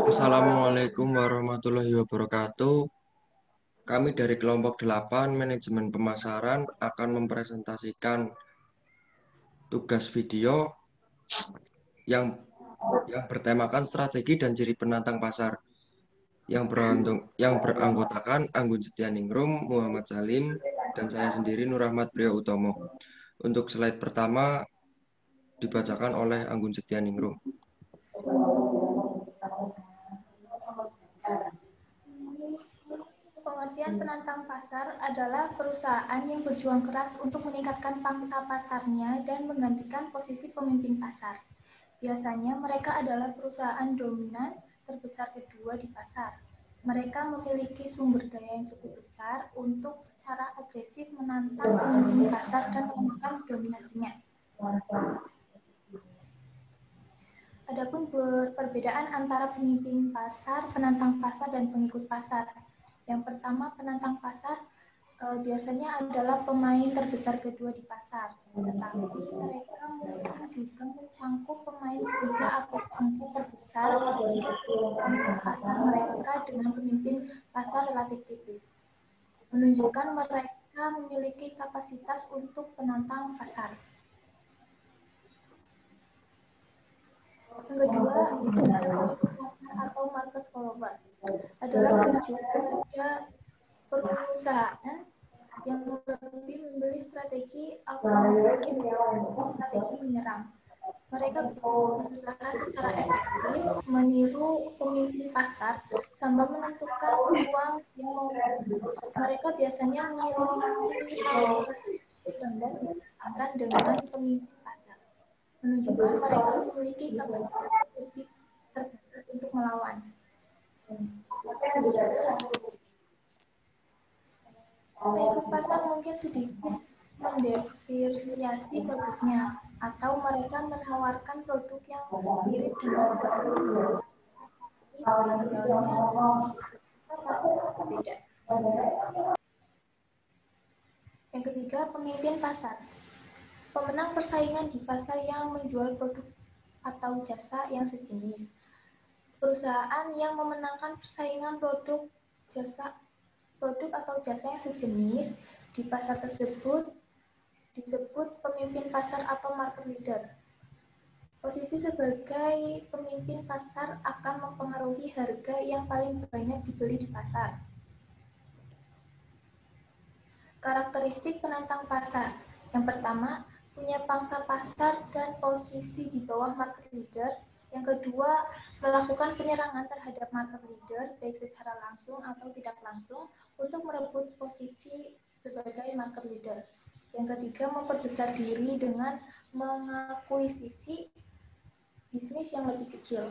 Assalamualaikum warahmatullahi wabarakatuh. Kami dari kelompok 8 manajemen pemasaran akan mempresentasikan tugas video yang bertemakan strategi dan ciri penantang pasar yang beranggotakan Anggun Setianingrum, Muhammad Salim, dan saya sendiri Nur Rahmat Priyo Utomo. Untuk slide pertama dibacakan oleh Anggun Setianingrum. Pengertian penantang pasar adalah perusahaan yang berjuang keras untuk meningkatkan pangsa pasarnya dan menggantikan posisi pemimpin pasar. Biasanya mereka adalah perusahaan dominan terbesar kedua di pasar. Mereka memiliki sumber daya yang cukup besar untuk secara agresif menantang pemimpin pasar dan melemahkan dominasinya. Adapun perbedaan antara pemimpin pasar, penantang pasar, dan pengikut pasar. Yang pertama, penantang pasar biasanya adalah pemain terbesar kedua di pasar, tetapi mereka mungkin juga mencangkup pemain ketiga atau keempat terbesar jika pangsa pasar mereka dengan pemimpin pasar relatif tipis, menunjukkan mereka memiliki kapasitas untuk penantang pasar. Yang kedua, pemimpin pasar atau market follower adalah merujuk pada perusahaan yang lebih membeli strategi akomodatif dan strategi menyerang. Mereka berusaha secara efektif meniru pemimpin pasar sambil menentukan peluang yang mau. Mereka biasanya memiliki kalkulasi rendah dibandingkan dengan pemimpin pasar, menunjukkan mereka memiliki kapasitas lebih terbatas untuk melawan. Pengikut pasar mungkin sedikit mendiversiasi produknya, atau mereka menawarkan produk yang mirip dengan produk tapi jualnya di pasar berbeda. Yang ketiga, pemimpin pasar. Pemenang persaingan di pasar yang menjual produk atau jasa yang sejenis. Perusahaan yang memenangkan persaingan produk atau jasa yang sejenis di pasar tersebut disebut pemimpin pasar atau market leader. Posisi sebagai pemimpin pasar akan mempengaruhi harga yang paling banyak dibeli di pasar. Karakteristik penantang pasar. Yang pertama, punya pangsa pasar dan posisi di bawah market leader. Yang kedua, melakukan penyerangan terhadap market leader, baik secara langsung atau tidak langsung, untuk merebut posisi sebagai market leader. Yang ketiga, memperbesar diri dengan mengakuisisi bisnis yang lebih kecil.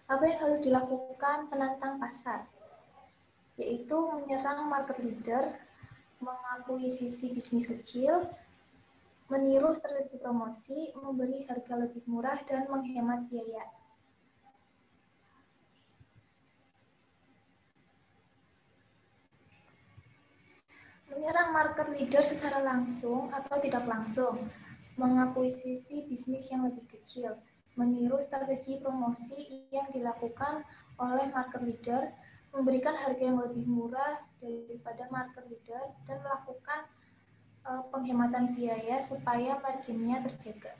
Apa yang harus dilakukan penantang pasar? Yaitu menyerang market leader, mengakuisisi bisnis kecil, meniru strategi promosi, memberi harga lebih murah, dan menghemat biaya. Menyerang market leader secara langsung atau tidak langsung, mengakuisisi bisnis yang lebih kecil, meniru strategi promosi yang dilakukan oleh market leader, memberikan harga yang lebih murah daripada market leader, dan melakukan penghematan biaya supaya marginnya terjaga.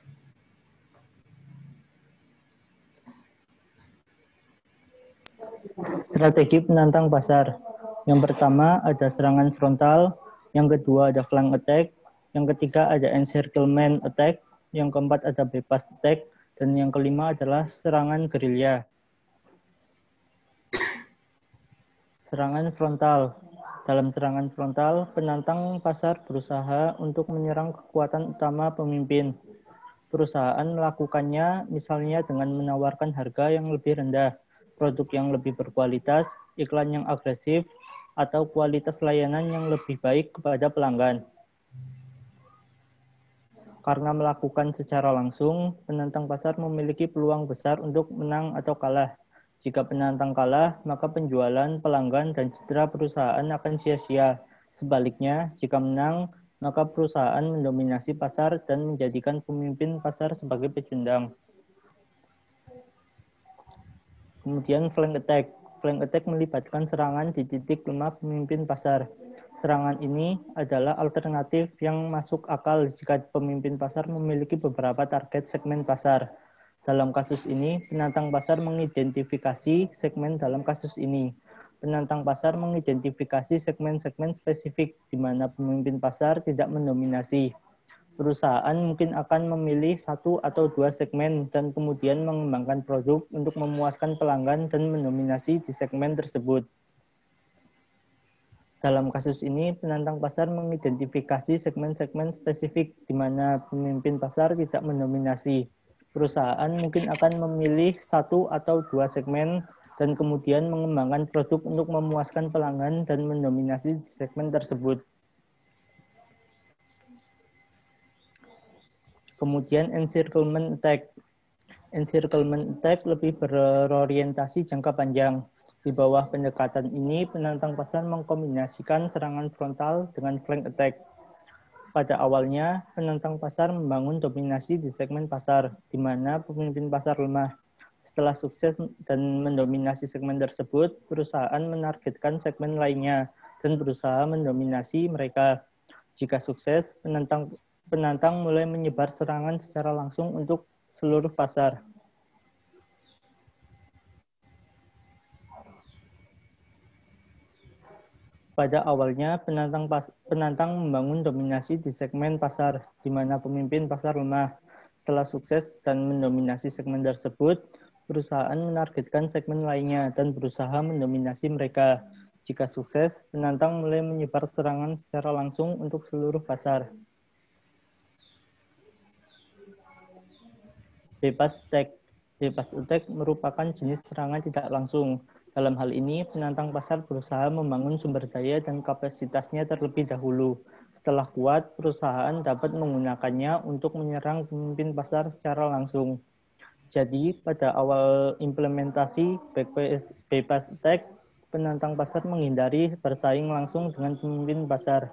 Strategi penantang pasar. Yang pertama ada serangan frontal, yang kedua ada flank attack, yang ketiga ada encirclement attack, yang keempat ada bypass attack, dan yang kelima adalah serangan gerilya. Serangan frontal. Dalam serangan frontal, penantang pasar berusaha untuk menyerang kekuatan utama pemimpin. Perusahaan melakukannya misalnya dengan menawarkan harga yang lebih rendah, produk yang lebih berkualitas, iklan yang agresif, atau kualitas layanan yang lebih baik kepada pelanggan. Karena melakukan secara langsung, penantang pasar memiliki peluang besar untuk menang atau kalah. Jika penantang kalah, maka penjualan, pelanggan, dan citra perusahaan akan sia-sia. Sebaliknya, jika menang, maka perusahaan mendominasi pasar dan menjadikan pemimpin pasar sebagai pecundang. Kemudian flank attack. Flank attack melibatkan serangan di titik lemah pemimpin pasar. Serangan ini adalah alternatif yang masuk akal jika pemimpin pasar memiliki beberapa target segmen pasar. Dalam kasus ini, penantang pasar mengidentifikasi segmen dalam kasus ini. Penantang pasar mengidentifikasi segmen-segmen spesifik di mana pemimpin pasar tidak mendominasi. Perusahaan mungkin akan memilih satu atau dua segmen dan kemudian mengembangkan produk untuk memuaskan pelanggan dan mendominasi di segmen tersebut. Dalam kasus ini, penantang pasar mengidentifikasi segmen-segmen spesifik di mana pemimpin pasar tidak mendominasi. Perusahaan mungkin akan memilih satu atau dua segmen dan kemudian mengembangkan produk untuk memuaskan pelanggan dan mendominasi di segmen tersebut. Kemudian encirclement attack. Encirclement attack lebih berorientasi jangka panjang. Di bawah pendekatan ini, penantang pasar mengkombinasikan serangan frontal dengan flank attack. Pada awalnya, penantang pasar membangun dominasi di segmen pasar, di mana pemimpin pasar lemah. Setelah sukses dan mendominasi segmen tersebut, perusahaan menargetkan segmen lainnya dan berusaha mendominasi mereka. Jika sukses, penantang mulai menyebar serangan secara langsung untuk seluruh pasar. Pada awalnya, penantang membangun dominasi di segmen pasar, di mana pemimpin pasar lemah. Setelah sukses dan mendominasi segmen tersebut, perusahaan menargetkan segmen lainnya dan berusaha mendominasi mereka. Jika sukses, penantang mulai menyebar serangan secara langsung untuk seluruh pasar. Bypass attack. Bypass attack merupakan jenis serangan tidak langsung. Dalam hal ini, penantang pasar berusaha membangun sumber daya dan kapasitasnya terlebih dahulu. Setelah kuat, perusahaan dapat menggunakannya untuk menyerang pemimpin pasar secara langsung. Jadi, pada awal implementasi bypass attack, penantang pasar menghindari bersaing langsung dengan pemimpin pasar.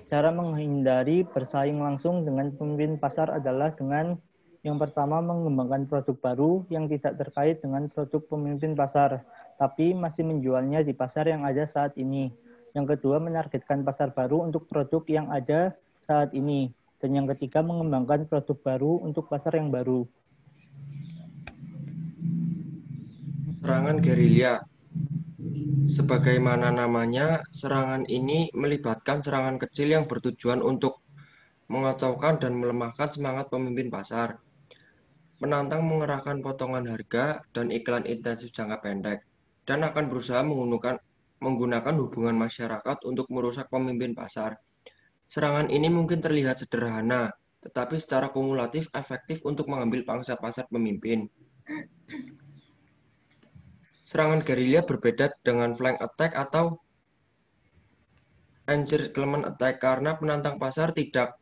Cara menghindari bersaing langsung dengan pemimpin pasar adalah dengan yang pertama, mengembangkan produk baru yang tidak terkait dengan produk pemimpin pasar, tapi masih menjualnya di pasar yang ada saat ini. Yang kedua, menargetkan pasar baru untuk produk yang ada saat ini. Dan yang ketiga, mengembangkan produk baru untuk pasar yang baru. Serangan gerilya. Sebagaimana namanya, serangan ini melibatkan serangan kecil yang bertujuan untuk mengacaukan dan melemahkan semangat pemimpin pasar. Penantang mengerahkan potongan harga dan iklan intensif jangka pendek, dan akan berusaha menggunakan hubungan masyarakat untuk merusak pemimpin pasar. Serangan ini mungkin terlihat sederhana, tetapi secara kumulatif efektif untuk mengambil pangsa pasar pemimpin. Serangan gerilya berbeda dengan flank attack atau encirclement attack karena penantang pasar tidak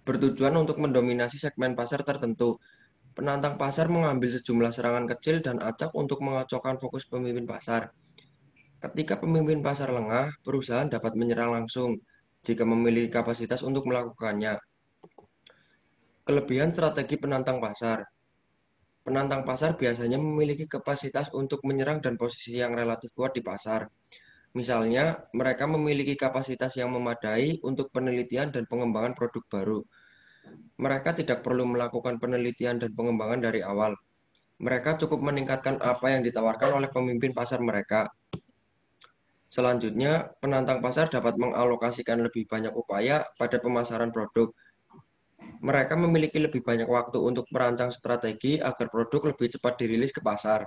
bertujuan untuk mendominasi segmen pasar tertentu. Penantang pasar mengambil sejumlah serangan kecil dan acak untuk mengacaukan fokus pemimpin pasar. Ketika pemimpin pasar lengah, perusahaan dapat menyerang langsung jika memiliki kapasitas untuk melakukannya. Kelebihan strategi penantang pasar. Penantang pasar biasanya memiliki kapasitas untuk menyerang dan posisi yang relatif kuat di pasar. Misalnya, mereka memiliki kapasitas yang memadai untuk penelitian dan pengembangan produk baru. Mereka tidak perlu melakukan penelitian dan pengembangan dari awal. Mereka cukup meningkatkan apa yang ditawarkan oleh pemimpin pasar mereka. Selanjutnya, penantang pasar dapat mengalokasikan lebih banyak upaya pada pemasaran produk. Mereka memiliki lebih banyak waktu untuk merancang strategi agar produk lebih cepat dirilis ke pasar.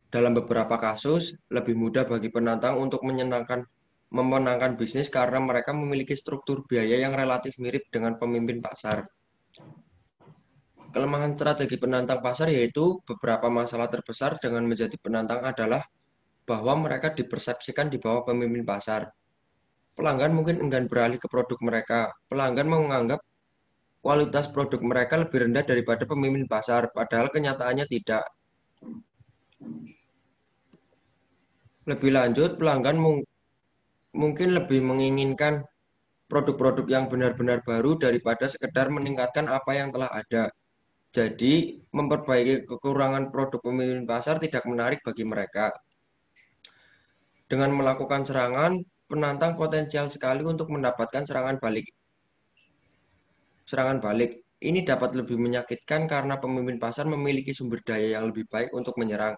Dalam beberapa kasus, lebih mudah bagi penantang untuk memenangkan bisnis karena mereka memiliki struktur biaya yang relatif mirip dengan pemimpin pasar. Kelemahan strategi penantang pasar yaitu beberapa masalah terbesar dengan menjadi penantang adalah bahwa mereka dipersepsikan di bawah pemimpin pasar. Pelanggan mungkin enggan beralih ke produk mereka. Pelanggan menganggap kualitas produk mereka lebih rendah daripada pemimpin pasar, padahal kenyataannya tidak. Lebih lanjut, pelanggan mungkin lebih menginginkan produk-produk yang benar-benar baru daripada sekedar meningkatkan apa yang telah ada. Jadi, memperbaiki kekurangan produk pemimpin pasar tidak menarik bagi mereka. Dengan melakukan serangan, penantang potensial sekali untuk mendapatkan serangan balik. Serangan balik ini dapat lebih menyakitkan karena pemimpin pasar memiliki sumber daya yang lebih baik untuk menyerang.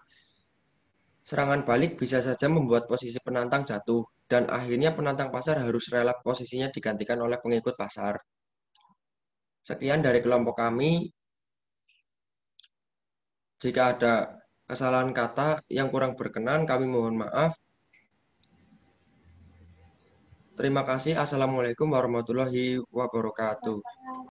Serangan balik bisa saja membuat posisi penantang jatuh, dan akhirnya penantang pasar harus rela posisinya digantikan oleh pengikut pasar. Sekian dari kelompok kami. Jika ada kesalahan kata yang kurang berkenan, kami mohon maaf. Terima kasih. Assalamualaikum warahmatullahi wabarakatuh.